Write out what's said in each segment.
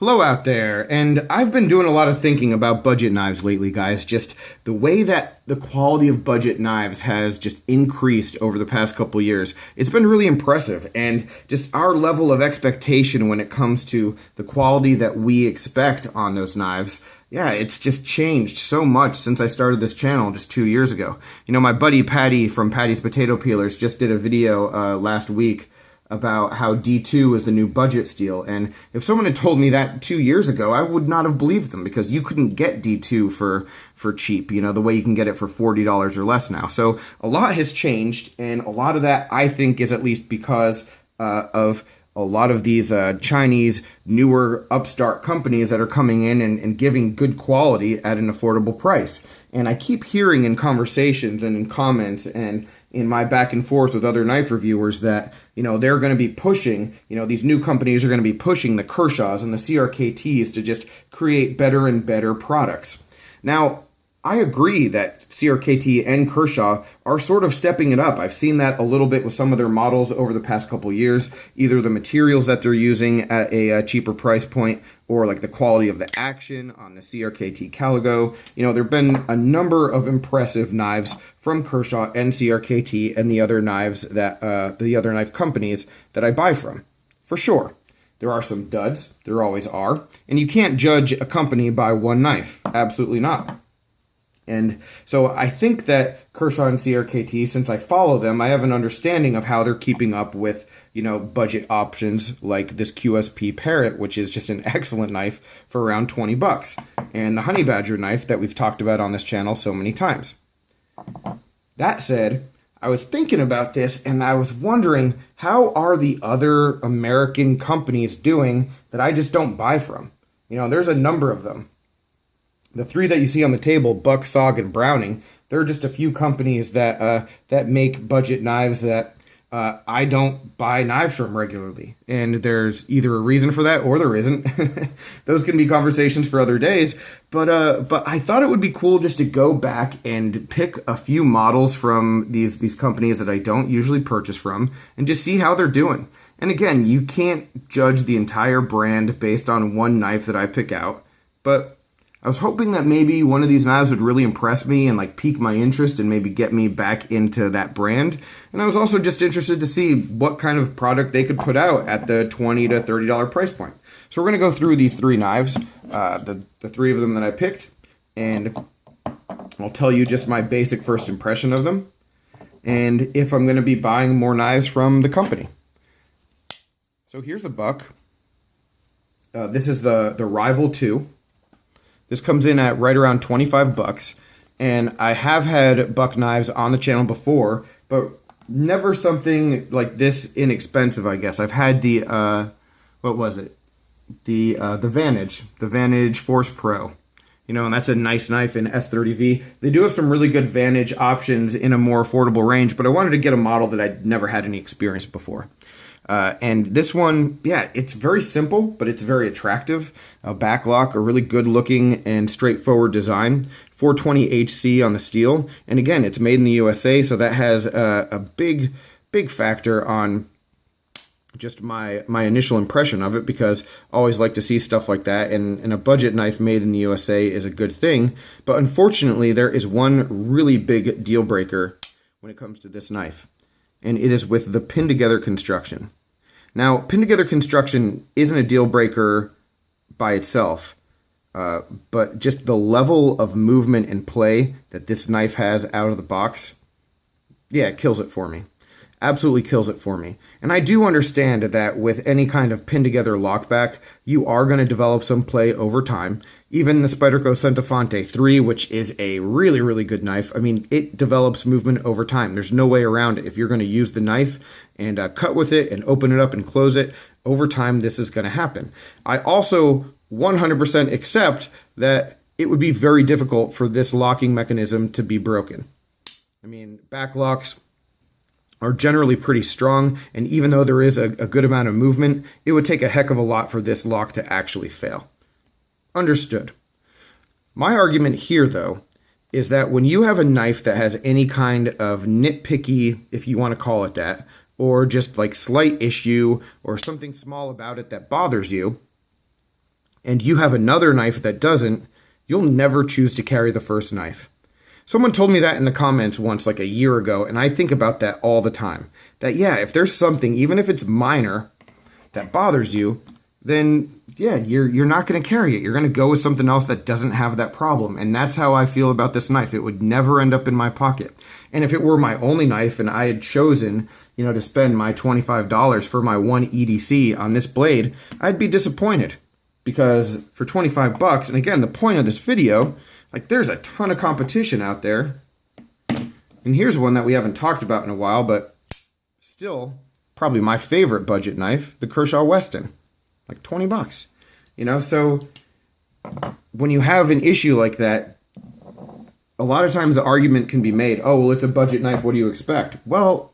Hello out there, and I've been doing a lot of thinking about budget knives lately, guys. Just the way that the quality of budget knives has just increased over the past couple years. It's been really impressive, and just our level of expectation when it comes to the quality that we expect on those knives. Yeah, it's just changed so much since I started this channel just 2 years ago. You know, my buddy Patty from Patty's Potato Peelers just did a video last week about how D2 is the new budget steel, and if someone had told me that 2 years ago, I would not have believed them, because you couldn't get D2 for cheap, you know, the way you can get it for $40 or less now. So a lot has changed, and a lot of that, I think, is at least because of a lot of these Chinese newer upstart companies that are coming in and giving good quality at an affordable price. And I keep hearing in conversations and in comments and in my back and forth with other knife reviewers that, you know, they're going to be pushing, you know, these new companies are going to be pushing the Kershaws and the CRKTs to just create better and better products. Now, I agree that CRKT and Kershaw are sort of stepping it up. I've seen that a little bit with some of their models over the past couple years, either the materials that they're using at a cheaper price point or like the quality of the action on the CRKT Caligo. You know, there have been a number of impressive knives from Kershaw and CRKT and the other knives that the other knife companies that I buy from, for sure. There are some duds, there always are, and you can't judge a company by one knife, absolutely not. And so I think that Kershaw and CRKT, since I follow them, I have an understanding of how they're keeping up with, you know, budget options like this QSP Parrot, which is just an excellent knife for around 20 bucks, and the Honey Badger knife that we've talked about on this channel so many times. That said, I was thinking about this and I was wondering, how are the other American companies doing that I just don't buy from? You know, there's a number of them. The three that you see on the table, Buck, SOG, and Browning, there are just a few companies that that make budget knives that I don't buy knives from regularly. And there's either a reason for that or there isn't. Those can be conversations for other days. But I thought it would be cool just to go back and pick a few models from these companies that I don't usually purchase from and just see how they're doing. And again, you can't judge the entire brand based on one knife that I pick out, but I was hoping that maybe one of these knives would really impress me and like pique my interest and maybe get me back into that brand. And I was also just interested to see what kind of product they could put out at the $20 to $30 price point. So we're going to go through these three knives, the three of them that I picked, and I'll tell you just my basic first impression of them and if I'm going to be buying more knives from the company. So here's a Buck. This is the Rival 2. This comes in at right around 25 bucks, and I have had Buck knives on the channel before, but never something like this inexpensive, I guess. I've had the, what was it? The Vantage Force Pro. You know, and that's a nice knife in S30V. They do have some really good Vantage options in a more affordable range, but I wanted to get a model that I'd never had any experience before. And this one, yeah, it's very simple, but it's very attractive. A backlock, a really good looking and straightforward design. 420 HC on the steel. And again, it's made in the USA, so that has a big factor on just my initial impression of it, because I always like to see stuff like that, and a budget knife made in the USA is a good thing. But unfortunately, there is one really big deal breaker when it comes to this knife, and it is with the pin together construction. Now, pin together construction isn't a deal breaker by itself, but just the level of movement and play that this knife has out of the box, yeah, it kills it for me. Absolutely kills it for me. And I do understand that with any kind of pin together lockback, you are going to develop some play over time. Even the Spyderco Centafonte 3, which is a really, really good knife, I mean, it develops movement over time. There's no way around it. If you're going to use the knife and cut with it and open it up and close it, over time this is going to happen. I also 100% accept that it would be very difficult for this locking mechanism to be broken. I mean, back locks are generally pretty strong, and even though there is a good amount of movement, it would take a heck of a lot for this lock to actually fail. Understood. My argument here, though, is that when you have a knife that has any kind of nitpicky, if you want to call it that, or just like slight issue or something small about it that bothers you, and you have another knife that doesn't, you'll never choose to carry the first knife. Someone told me that in the comments once, like a year ago, and I think about that all the time. That, yeah, if there's something, even if it's minor, that bothers you, then, yeah, you're not going to carry it. You're going to go with something else that doesn't have that problem. And that's how I feel about this knife. It would never end up in my pocket. And if it were my only knife and I had chosen, to spend my $25 for my one EDC on this blade, I'd be disappointed. Because for 25 bucks, and again, the point of this video, like, there's a ton of competition out there. And here's one that we haven't talked about in a while, but still probably my favorite budget knife, the Kershaw Weston. Like 20 bucks. So when you have an issue like that, a lot of times the argument can be made, oh, well, it's a budget knife, what do you expect? Well,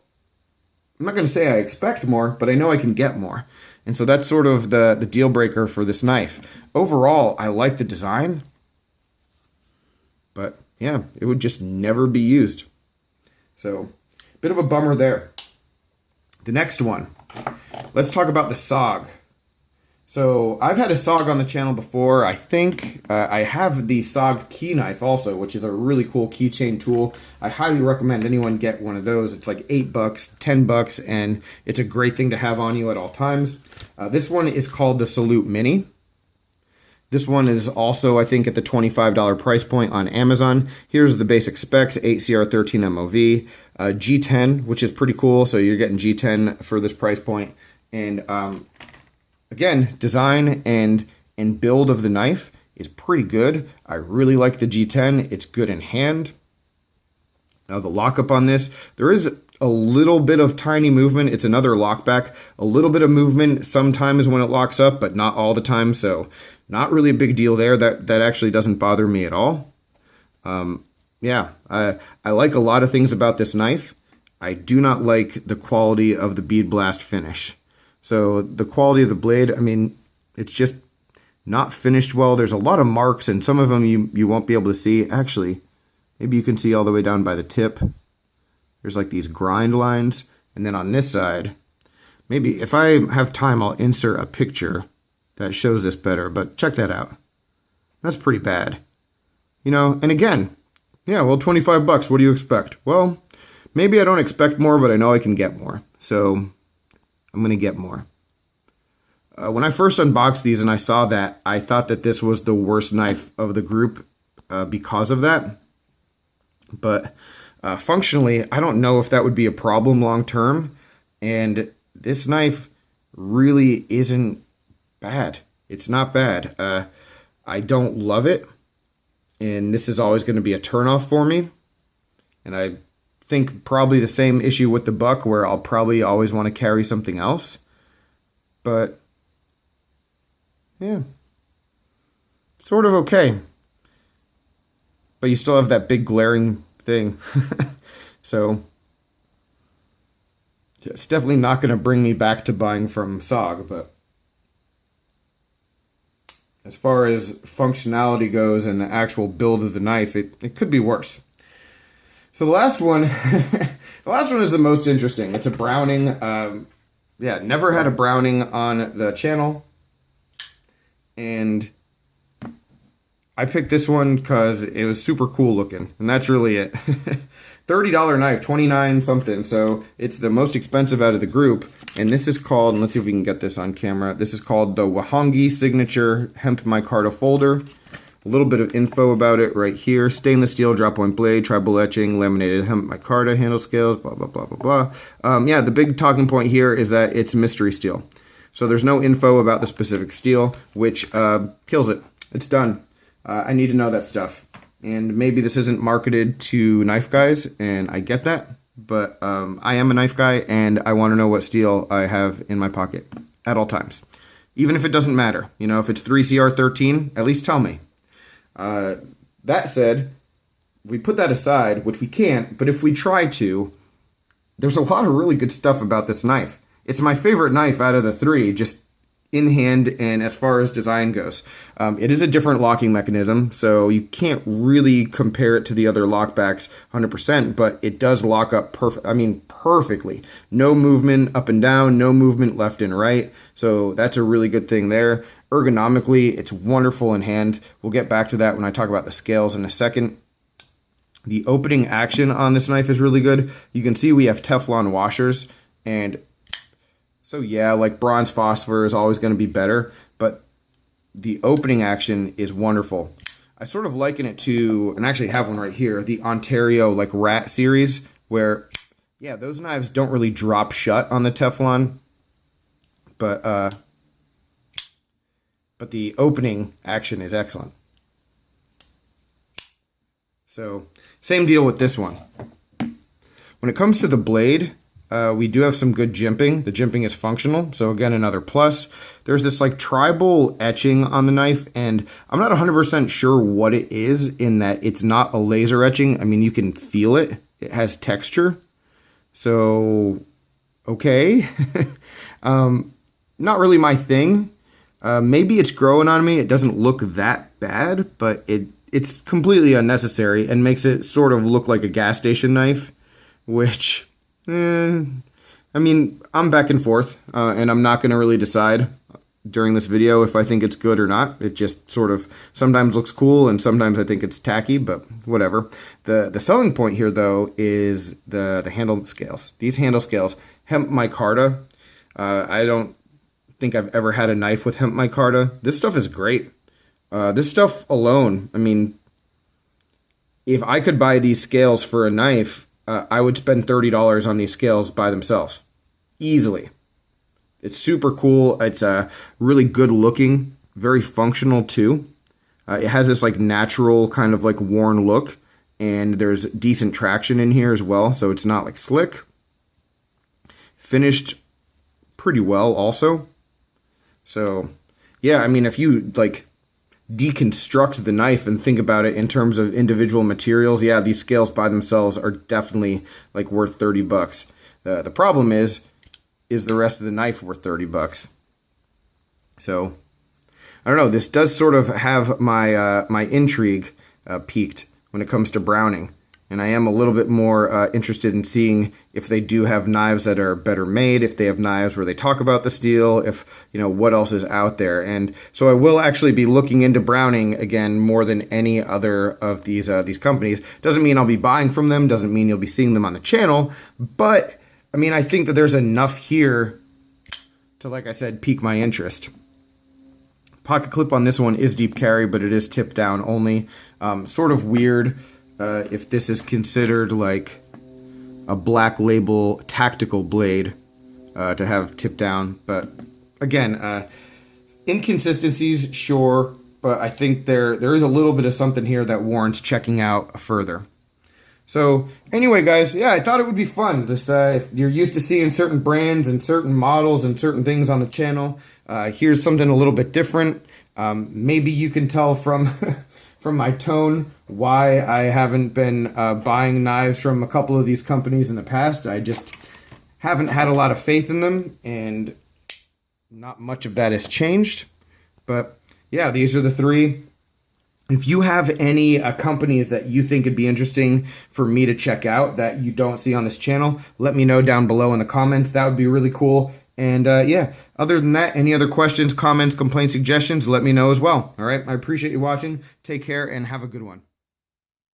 I'm not going to say I expect more, but I know I can get more. And so that's sort of the deal breaker for this knife. Overall, I like the design. But yeah, it would just never be used. So, bit of a bummer there. The next one, let's talk about the SOG. So, I've had a SOG on the channel before. I think I have the SOG key knife also, which is a really cool keychain tool. I highly recommend anyone get one of those. It's like $8, $10, and it's a great thing to have on you at all times. This one is called the Salute Mini. This one is also, I think, at the $25 price point on Amazon. Here's the basic specs: 8CR13 MOV, G10, which is pretty cool. So you're getting G10 for this price point. And again, design and build of the knife is pretty good. I really like the G10. It's good in hand. Now the lockup on this, there is a little bit of tiny movement. It's another lockback. A little bit of movement sometimes when it locks up, but not all the time. So not really a big deal there. That actually doesn't bother me at all. Yeah, I like a lot of things about this knife. I do not like the quality of the bead blast finish. So the quality of the blade, I mean, it's just not finished well. There's a lot of marks, and some of them you won't be able to see. Actually, maybe you can see all the way down by the tip. There's like these grind lines. And then on this side, maybe if I have time, I'll insert a picture that shows this better. But check that out. That's pretty bad. And again, yeah, well, 25 bucks, what do you expect? Well, maybe I don't expect more, but I know I can get more. So I'm going to get more. When I first unboxed these and I saw that, I thought that this was the worst knife of the group because of that. But functionally, I don't know if that would be a problem long term. And this knife really isn't bad. It's not bad. I don't love it. And this is always going to be a turnoff for me. And I think probably the same issue with the Buck, where I'll probably always want to carry something else. But yeah, sort of okay. But you still have that big glaring thing. So it's definitely not going to bring me back to buying from SOG. But as far as functionality goes and the actual build of the knife, it could be worse. So the last one, the last one is the most interesting. It's a Browning. Yeah, never had a Browning on the channel. And I picked this one because it was super cool looking. And that's really it. $30 knife, 29 something. So it's the most expensive out of the group. And this is called, and let's see if we can get this on camera. This is called the Wahongi Signature Hemp Micarta Folder. A little bit of info about it right here. Stainless steel drop point blade, tribal etching, laminated hemp micarta, handle scales, blah, blah, blah, blah, blah. Yeah, the big talking point here is that it's mystery steel. So there's no info about the specific steel, which kills it. It's done. I need to know that stuff. And maybe this isn't marketed to knife guys, and I get that. But I am a knife guy, and I want to know what steel I have in my pocket at all times. Even if it doesn't matter. If it's 3CR13, at least tell me. That said, we put that aside, which we can't, but if we try to, there's a lot of really good stuff about this knife. It's my favorite knife out of the three, just in hand and as far as design goes. It is a different locking mechanism, so you can't really compare it to the other lockbacks 100%, but it does lock up perfectly. No movement up and down, no movement left and right, so that's a really good thing there. ergonomically, it's wonderful in hand. We'll get back to that when I talk about the scales in a second. The opening action on this knife is really good. You can see we have Teflon washers, and so yeah, like bronze phosphor is always going to be better, but the opening action is wonderful. I sort of liken it to, and I actually have one right here, the Ontario like Rat series, where yeah, those knives don't really drop shut on the Teflon, but the opening action is excellent. So same deal with this one. When it comes to the blade, we do have some good jimping. The jimping is functional, so again, another plus. There's this like tribal etching on the knife, and I'm not 100% sure what it is in that it's not a laser etching. I mean, you can feel it. It has texture. So, okay. Not really my thing. Maybe it's growing on me. It doesn't look that bad, but it's completely unnecessary and makes it sort of look like a gas station knife, which, I mean, I'm back and forth, and I'm not going to really decide during this video if I think it's good or not. It just sort of sometimes looks cool, and sometimes I think it's tacky, but whatever. The selling point here, though, is the handle scales. These handle scales, hemp micarta. I don't think I've ever had a knife with hemp micarta. This stuff is great. This stuff alone, I mean, if I could buy these scales for a knife, I would spend $30 on these scales by themselves. Easily. It's super cool. It's really good looking, very functional too. It has this like natural kind of like worn look, and there's decent traction in here as well, so it's not like slick. Finished pretty well also. So yeah, I mean, if you like deconstruct the knife and think about it in terms of individual materials, yeah, these scales by themselves are definitely like worth 30 bucks. The problem is the rest of the knife worth 30 bucks? So I don't know, this does sort of have my my intrigue peaked when it comes to browning, and I am a little bit more interested in seeing if they do have knives that are better made, if they have knives where they talk about the steel, if, you know, what else is out there. And so I will actually be looking into browning again more than any other of these companies. Doesn't mean I'll be buying from them, doesn't mean you'll be seeing them on the channel, but I mean, I think that there's enough here to, like I said, pique my interest. Pocket clip on this one is deep carry, but it is tip down only. Sort of weird if this is considered like a black label tactical blade to have tip down. But again, inconsistencies, sure, but I think there is a little bit of something here that warrants checking out further. So anyway, guys, yeah, I thought it would be fun. Just if you're used to seeing certain brands and certain models and certain things on the channel, here's something a little bit different. Maybe you can tell from from my tone why I haven't been buying knives from a couple of these companies in the past. I just haven't had a lot of faith in them, and not much of that has changed. But yeah, these are the three. If you have any companies that you think would be interesting for me to check out that you don't see on this channel, let me know down below in the comments. That would be really cool. And yeah, other than that, any other questions, comments, complaints, suggestions, let me know as well. All right, I appreciate you watching. Take care and have a good one.